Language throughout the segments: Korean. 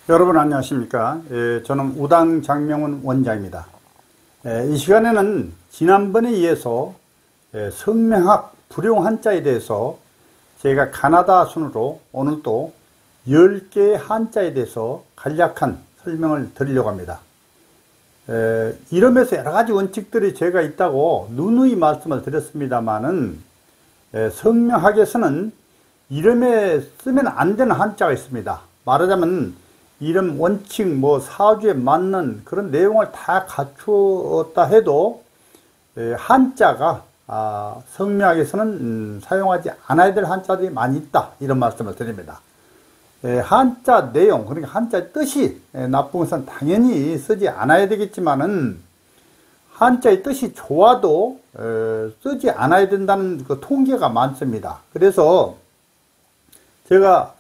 여러분 안녕하십니까. 저는 우당 장명훈 원장입니다. 이 시간에는 지난번에 이어서 성명학 불용 한자에 대해서 제가 가나다 순으로 오늘 또 10개의 한자에 대해서 간략한 설명을 드리려고 합니다. 이름에서 여러가지 원칙들이 제가 있다고 누누이 말씀을 드렸습니다마는 성명학에서는 이름에 쓰면 안 되는 한자가 있습니다. 말하자면 이름 원칙 사주에 맞는 그런 내용을 다 갖추었다 해도 한자가 성명학에서는 사용하지 않아야 될 한자들이 많이 있다, 이런 말씀을 드립니다. 한자 내용, 그러니까 한자의 뜻이 나쁜 것은 당연히 쓰지 않아야 되겠지만은 한자의 뜻이 좋아도 쓰지 않아야 된다는 그 통계가 많습니다. 그래서 제가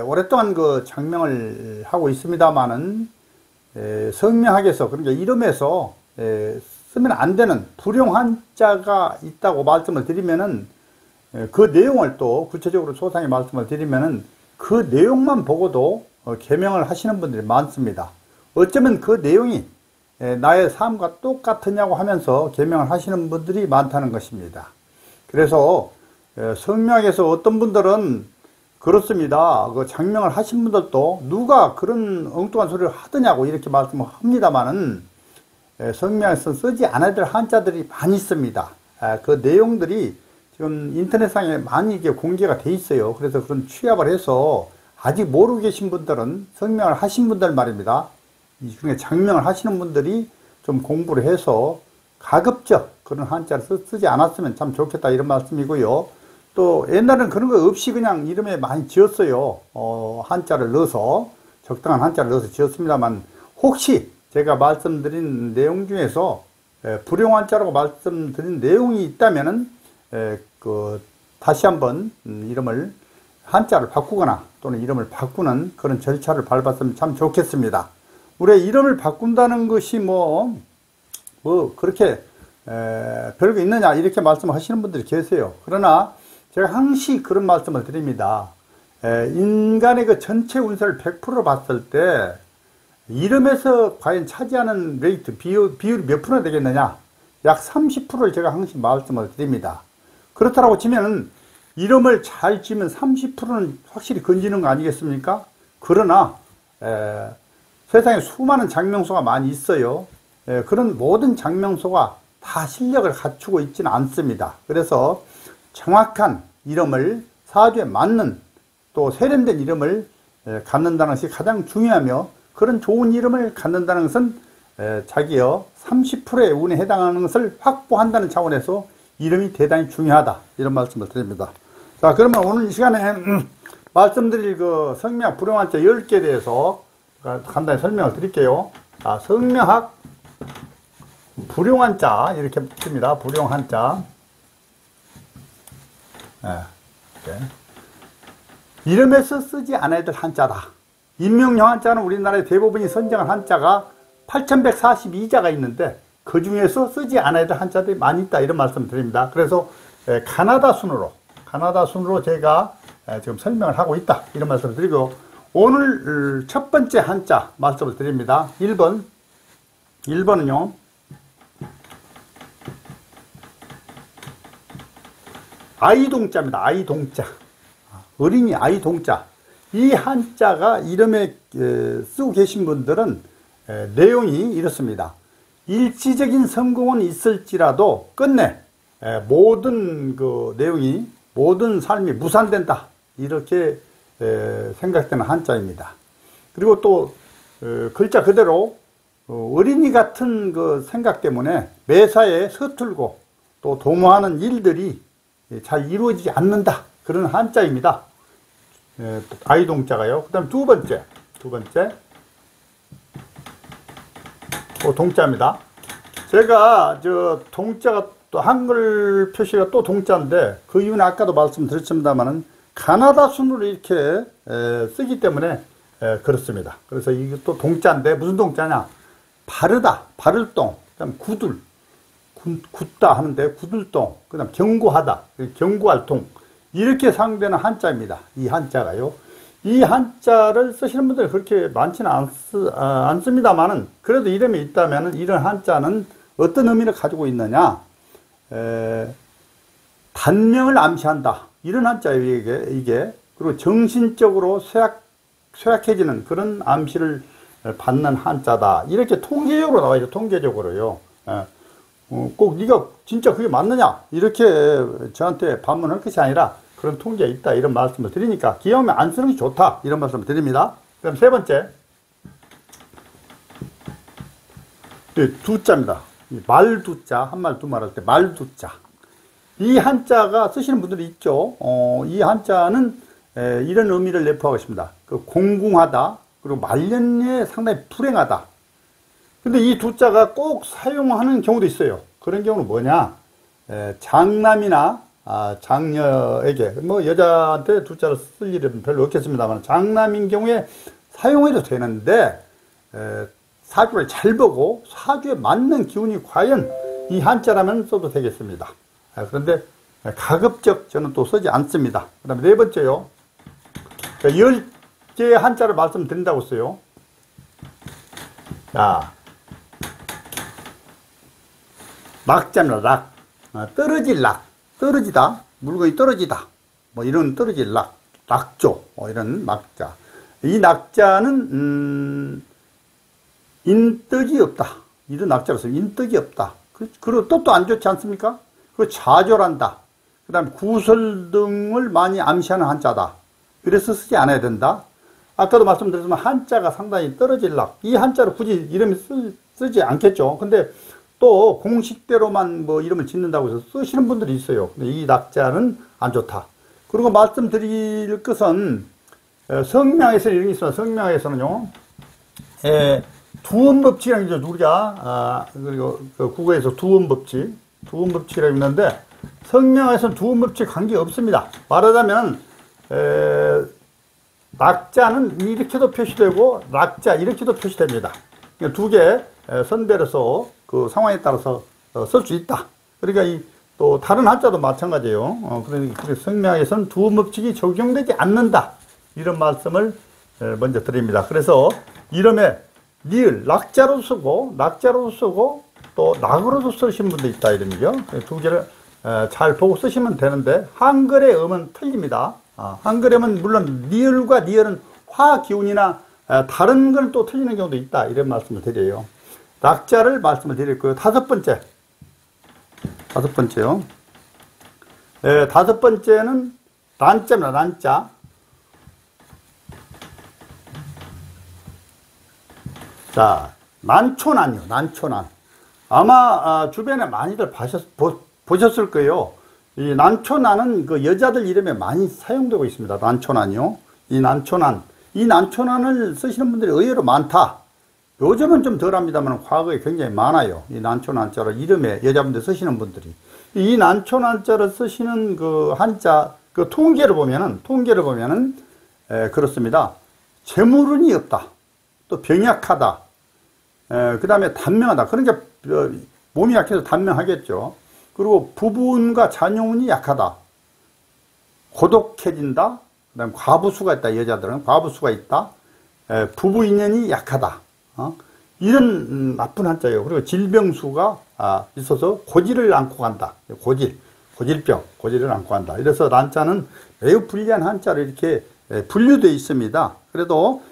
오랫동안 그 장명을 하고 있습니다만은 성명학에서, 그러니까 이름에서 쓰면 안 되는 불용 한자가 있다고 말씀을 드리면은 그 내용을 또 구체적으로 소상히 말씀을 드리면은 그 내용만 보고도 개명을 하시는 분들이 많습니다. 어쩌면 그 내용이 나의 삶과 똑같으냐고 하면서 개명을 하시는 분들이 많다는 것입니다. 그래서 성명학에서 어떤 분들은 그렇습니다. 그 장명을 하신 분들도 누가 그런 엉뚱한 소리를 하더냐고 이렇게 말씀을 합니다만은 성명에서 쓰지 않아야 될 한자들이 많이 있습니다. 그 내용들이 지금 인터넷상에 많이 이게 공개가 돼 있어요. 그래서 그런 취합을 해서 아직 모르고 계신 분들은 성명을 하신 분들 말입니다. 이 중에 장명을 하시는 분들이 좀 공부를 해서 가급적 그런 한자를 쓰지 않았으면 참 좋겠다, 이런 말씀이고요. 또 옛날에는 그런 거 없이 그냥 이름에 많이 지었어요. 한자를 넣어서, 적당한 한자를 넣어서 지었습니다만, 혹시 제가 말씀드린 내용 중에서 불용 한자라고 말씀드린 내용이 있다면은 다시 한번 이름을 한자를 바꾸거나 또는 이름을 바꾸는 그런 절차를 밟았으면 참 좋겠습니다. 우리 이름을 바꾼다는 것이 그렇게 별거 있느냐 이렇게 말씀하시는 분들이 계세요. 그러나 제가 항시 그런 말씀을 드립니다. 인간의 그 전체 운세를 100%로 봤을 때 이름에서 과연 차지하는 레이트, 비율이 몇 프로나 되겠느냐? 약 30%를 제가 항시 말씀을 드립니다. 그렇다고 치면 이름을 잘 지으면 30%는 확실히 건지는 거 아니겠습니까? 그러나 세상에 수많은 장명소가 많이 있어요. 그런 모든 장명소가 다 실력을 갖추고 있지는 않습니다. 그래서 정확한 이름을 사주에 맞는 또 세련된 이름을 갖는다는 것이 가장 중요하며, 그런 좋은 이름을 갖는다는 것은 자기의 30%의 운에 해당하는 것을 확보한다는 차원에서 이름이 대단히 중요하다, 이런 말씀을 드립니다. 자, 그러면 오늘 이 시간에 말씀드릴 그 성명학 불용 한자 10개에 대해서 간단히 설명을 드릴게요. 자, 성명학 불용 한자 이렇게 씁니다. 불용 한자. 이름에서 쓰지 않아야 될 한자다. 인명령 한자는 우리나라의 대부분이 선정한 한자가 8142자가 있는데 그 중에서 쓰지 않아야 될 한자들이 많이 있다, 이런 말씀을 드립니다. 그래서 가나다 순으로 제가 지금 설명을 하고 있다, 이런 말씀을 드리고, 오늘 첫 번째 한자 말씀을 드립니다. 1번은요 아이동자입니다. 아이동자, 어린이 아이동자. 이 한자가 이름에 쓰고 계신 분들은 내용이 이렇습니다. 일시적인 성공은 있을지라도 끝내 모든 그 내용이, 모든 삶이 무산된다, 이렇게 생각되는 한자입니다. 그리고 또 글자 그대로 어린이 같은 그 생각 때문에 매사에 서툴고 또 도모하는 일들이 잘 이루어지지 않는다, 그런 한자입니다. 아이동자가요. 그 다음 두 번째 동자입니다. 제가 동자가 또 한글 표시가 또 동자인데 그 이유는 아까도 말씀드렸습니다만은 가나다 순으로 이렇게 쓰기 때문에 그렇습니다. 그래서 이게 또 동자인데 무슨 동자냐? 바르다, 바를동, 그다음 굳다 하는데 굳을동, 그 다음 경고하다, 경고할 동, 이렇게 사용되는 한자입니다. 이 한자가요. 이 한자를 쓰시는 분들이 그렇게 많지는 않습니다만은, 그래도 이름이 있다면은 이런 한자는 어떤 의미를 가지고 있느냐, 단명을 암시한다. 이런 한자예요, 이게. 그리고 정신적으로 쇠약해지는 그런 암시를 받는 한자다. 이렇게 통계적으로 나와요, 통계적으로요. 꼭 네가 진짜 그게 맞느냐? 이렇게 저한테 반문할 것이 아니라 그런 통계가 있다. 이런 말씀을 드리니까 기왕이면 안 쓰는 게 좋다. 이런 말씀을 드립니다. 그럼 세 번째. 두자입니다. 말두자. 한말 두말 할 때 말두자. 이 한자가 쓰시는 분들이 있죠. 이 한자는 이런 의미를 내포하고 있습니다. 그 공궁하다. 그리고 말년에 상당히 불행하다. 근데 이 두자가 꼭 사용하는 경우도 있어요. 그런 경우는 뭐냐? 장남이나 장녀에게, 뭐 여자한테 두자를 쓸 일은 별로 없겠습니다만, 장남인 경우에 사용해도 되는데, 사주를 잘 보고 사주에 맞는 기운이 과연 이 한자라면 써도 되겠습니다. 그런데 가급적 저는 또 쓰지 않습니다. 그 다음에 네 번째요. 10개의 한자를 말씀드린다고 써요. 자, 낙자입니다. 락. 떨어질 락. 떨어지다. 물건이 떨어지다. 뭐 이런 떨어질 락. 낙조. 이런 낙자. 이 낙자는, 인덕이 없다. 이런 낙자로서 인덕이 없다. 그리고 또 안 좋지 않습니까? 그 좌절한다. 그 다음에 구설 등을 많이 암시하는 한자다. 그래서 쓰지 않아야 된다. 아까도 말씀드렸지만 한자가 상당히 떨어질 락. 이 한자로 굳이 이름을 쓰지 않겠죠. 근데 또 공식대로만 뭐 이름을 짓는다고 해서 쓰시는 분들이 있어요. 근데 이 낙자는 안 좋다. 그리고 말씀드릴 것은 성명에서 이런 게 있어요. 성명에서는요, 두원법칙이라는 게 우리가 그리고 그 국어에서 두원법칙이라고 있는데, 성명에서는 두원법칙 관계 없습니다. 말하자면 낙자는 이렇게도 표시되고 낙자 이렇게도 표시됩니다. 두 개 선별해서 그 상황에 따라서 쓸 수 있다. 그러니까 또 다른 한자도 마찬가지예요. 그러니까 성명에서는 두원법칙이 적용되지 않는다. 이런 말씀을 먼저 드립니다. 그래서 이름에 니을 낙자로 쓰고 또 낙으로도 쓰시는 분도 있다 이런 얘기죠. 두 개를 잘 보고 쓰시면 되는데, 한글의 음은 틀립니다. 한글의 음은 물론 니을과 니을은 화 기운이나 다른 건 또 틀리는 경우도 있다. 이런 말씀을 드려요. 낙자를 말씀을 드렸고요. 다섯 번째요. 다섯 번째는 난자입니다. 난자. 자, 난초난이요. 난초난. 아마 주변에 많이들 보셨을 거예요. 이 난초난은 그 여자들 이름에 많이 사용되고 있습니다. 난초난이요. 이 난초난을 쓰시는 분들이 의외로 많다. 요즘은 좀 덜합니다만 과거에 굉장히 많아요. 이 난초난자를 이름에 여자분들 쓰시는 분들이. 이 난초난자를 쓰시는 그 한자, 그 통계를 보면은 그렇습니다. 재물운이 없다. 또 병약하다. 그 다음에 단명하다. 그러니까 몸이 약해서 단명하겠죠. 그리고 부부운과 자녀운이 약하다. 고독해진다. 그 다음에 과부수가 있다. 여자들은 과부수가 있다. 부부 인연이 약하다. 이런 나쁜 한자예요. 그리고 질병수가 있어서 고지를 안고 간다. 고질병을 안고 간다. 이래서 난자는 매우 불리한 한자로 이렇게 분류되어 있습니다. 그래도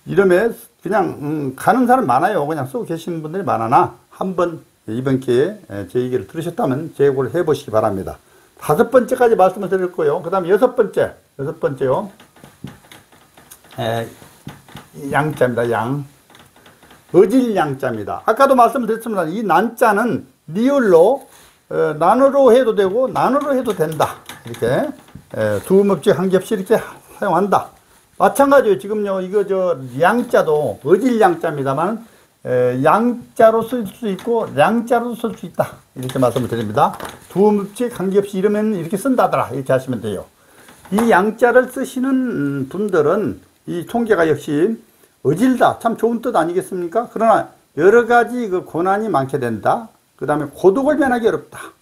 이름에 그냥 가는 사람 많아요. 그냥 쓰고 계시는 분들이 많으나 한번 이번 기회에 제 얘기를 들으셨다면 제고를 해보시기 바랍니다. 다섯 번째까지 말씀을 드릴 거예요. 그 다음에 여섯 번째요. 양자입니다. 양. 어질양자입니다. 아까도 말씀드렸습니다. 이 난자는 니을로 난어로 해도 되고 난어로 해도 된다. 이렇게 두음업지 한 겹씩 이렇게 사용한다. 마찬가지예요. 지금요, 이거 양자도 어질양자입니다만 양자로 쓸 수 있고 량자로도 쓸 수 있다. 이렇게 말씀을 드립니다. 두음업지 한 겹씩 이러면 이렇게 쓴다더라. 이렇게 하시면 돼요. 이 양자를 쓰시는 분들은 이 통계가 역시 어질다. 참 좋은 뜻 아니겠습니까? 그러나 여러 가지 그 고난이 많게 된다. 그 다음에 고독을 면하기 어렵다.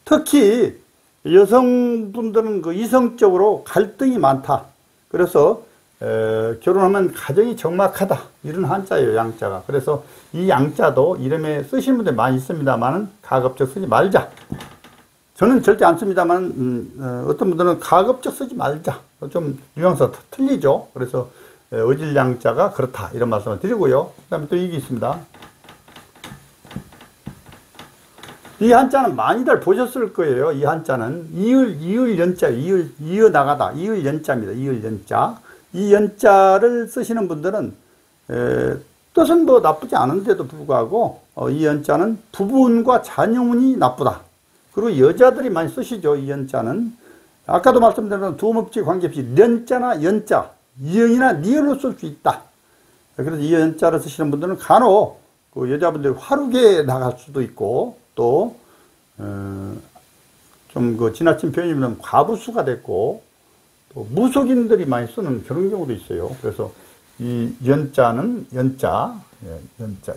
특히 여성분들은 그 이성적으로 갈등이 많다. 그래서 결혼하면 가정이 적막하다 이런 한자예요, 양자가. 그래서 이 양자도 이름에 쓰시는 분들 많이 있습니다만 가급적 쓰지 말자. 저는 절대 안 씁니다만 어떤 분들은 가급적 쓰지 말자. 좀 뉘앙스가 틀리죠. 그래서 어질양자가 그렇다 이런 말씀을 드리고요. 그 다음에 또 이게 있습니다. 이 한자는 많이들 보셨을 거예요. 이 한자는 이을 연자, 이어 나가다, 이을 연자입니다. 이을 연자. 이 연자를 쓰시는 분들은 뜻은 뭐 나쁘지 않은데도 불구하고 이 연자는 부분과 잔여운이 나쁘다. 그리고 여자들이 많이 쓰시죠. 이 연자는 아까도 말씀드린 두음업지 관계없이 연자나 연자, 이응이나 니을로 쓸 수 있다. 그래서 이 연자를 쓰시는 분들은 간혹 그 여자분들이 화루게 나갈 수도 있고 또 좀 그 지나친 표현이면 과부수가 됐고 또 무속인들이 많이 쓰는 그런 경우도 있어요. 그래서 이 연자는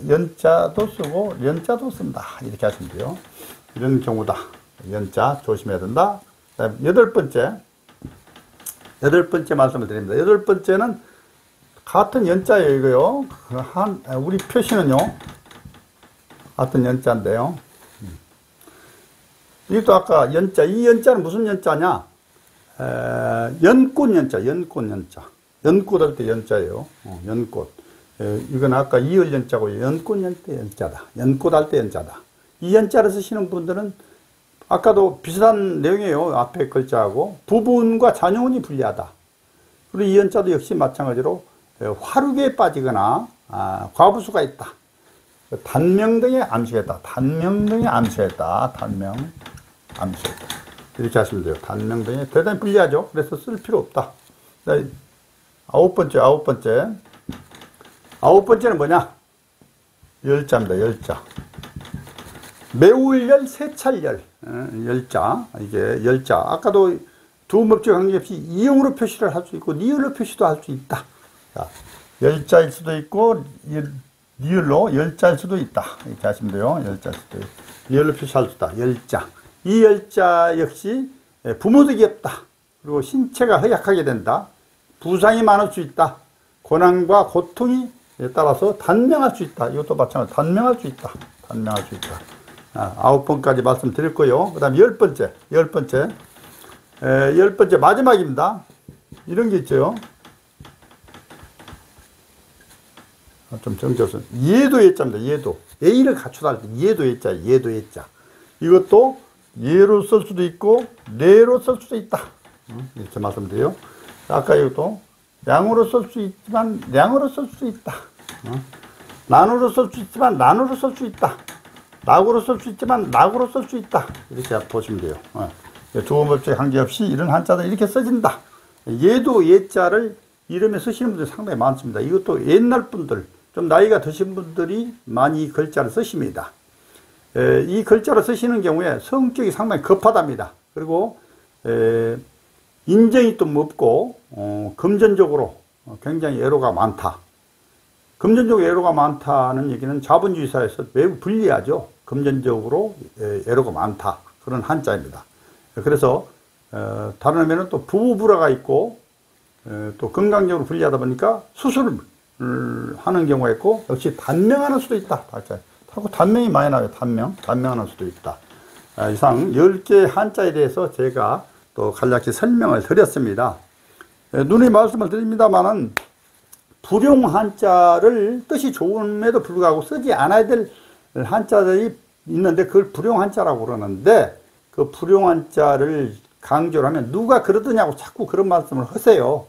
연자도 쓰고 연자도 쓴다 이렇게 하시면 돼요. 이런 경우다. 연자 조심해야 된다. 그다음에 여덟 번째 말씀을 드립니다. 여덟 번째는 같은 연자예요, 이거요. 우리 표시는요, 같은 연자인데요. 이것도 아까 연자, 이 연자는 무슨 연자냐? 연꽃 연자. 연꽃 할 때 연자예요. 연꽃. 이건 아까 이을 연자고 연꽃 할 때 연자다. 연꽃 할 때 연자다. 이 연자를 쓰시는 분들은 아까도 비슷한 내용이에요. 앞에 글자하고. 부분과 잔여운이 불리하다. 그리고 이 연자도 역시 마찬가지로 화룩에 빠지거나 과부수가 있다. 단명 등에 암시했다. 이렇게 하시면 돼요. 단명 등에 대단히 불리하죠. 그래서 쓸 필요 없다. 아홉 번째는 뭐냐? 열자입니다. 열자. 매울열, 세찰열. 열자. 이게 열자. 아까도 두음업체 관계없이 이응으로 표시를 할 수 있고 니을로 표시도 할 수 있다. 자, 열자일 수도 있고 니을로 열자일 수도 있다. 이렇게 하시면 돼요. 열자일 수도 있고 니을로 표시할 수 있다. 열자. 이 열자 역시 부모덕이 없다. 그리고 신체가 허약하게 된다. 부상이 많을 수 있다. 고난과 고통이 따라서 단명할 수 있다. 이것도 마찬가지로 단명할 수 있다. 9번까지 말씀드렸고요. 그 다음에 열 번째 마지막입니다. 이런 게 있죠. 좀 정지해서 예도 예자입니다. 예도. 예의를 갖추다 할 때 예도 예자. 이것도 예로 쓸 수도 있고 내로 쓸 수도 있다. 이렇게 말씀드려요. 아까 이것도 양으로 쓸 수 있지만 양으로 쓸 수 있다. 난으로 쓸 수 있지만 난으로 쓸 수 있다. 낙으로 쓸 수 있지만 낙으로 쓸 수 있다. 이렇게 보시면 돼요. 두음업체 관계없이 이런 한자도 이렇게 써진다. 예도 예자를 이름에 쓰시는 분들이 상당히 많습니다. 이것도 옛날 분들, 좀 나이가 드신 분들이 많이 이 글자를 쓰십니다. 이 글자를 쓰시는 경우에 성격이 상당히 급하답니다. 그리고 인정이 좀 없고 금전적으로 굉장히 애로가 많다. 금전적으로 애로가 많다는 얘기는 자본주의 사회에서 매우 불리하죠. 금전적으로 애로가 많다. 그런 한자입니다. 그래서 다른 의미는 또 부부불화가 있고 또 건강적으로 불리하다 보니까 수술을 하는 경우가 있고 역시 단명하는 수도 있다. 하고 단명이 많이 나와요. 단명하는 수도 있다. 이상 10개의 한자에 대해서 제가 또 간략히 설명을 드렸습니다. 누누이 말씀을 드립니다만은 불용 한자를 뜻이 좋음에도 불구하고 쓰지 않아야 될 한자들이 있는데 그걸 불용 한자라고 그러는데 그 불용 한자를 강조를 하면 누가 그러더냐고 자꾸 그런 말씀을 하세요.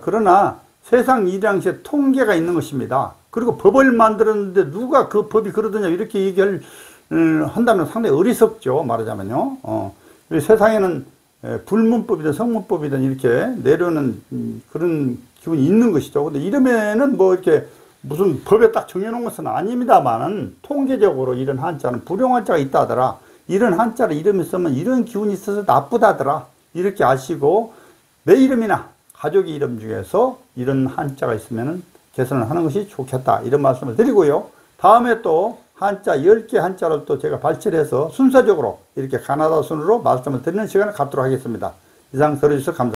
그러나 세상 일양시에 통계가 있는 것입니다. 그리고 법을 만들었는데 누가 그 법이 그러더냐 이렇게 얘기를 한다면 상당히 어리석죠. 말하자면요. 세상에는 불문법이든 성문법이든 이렇게 내려오는 그런 기운이 있는 것이죠. 근데 이름에는 뭐 이렇게 무슨 법에 딱 정해놓은 것은 아닙니다만은 통계적으로 이런 한자는 불용 한자가 있다 하더라. 이런 한자를 이름에 쓰면 이런 기운이 있어서 나쁘다더라. 이렇게 아시고 내 이름이나 가족의 이름 중에서 이런 한자가 있으면은 개선을 하는 것이 좋겠다. 이런 말씀을 드리고요. 다음에 또 한자 10개 한자를 또 제가 발췌를 해서 순서적으로 이렇게 가나다 순으로 말씀을 드리는 시간을 갖도록 하겠습니다. 이상 들어주셔서 감사합니다.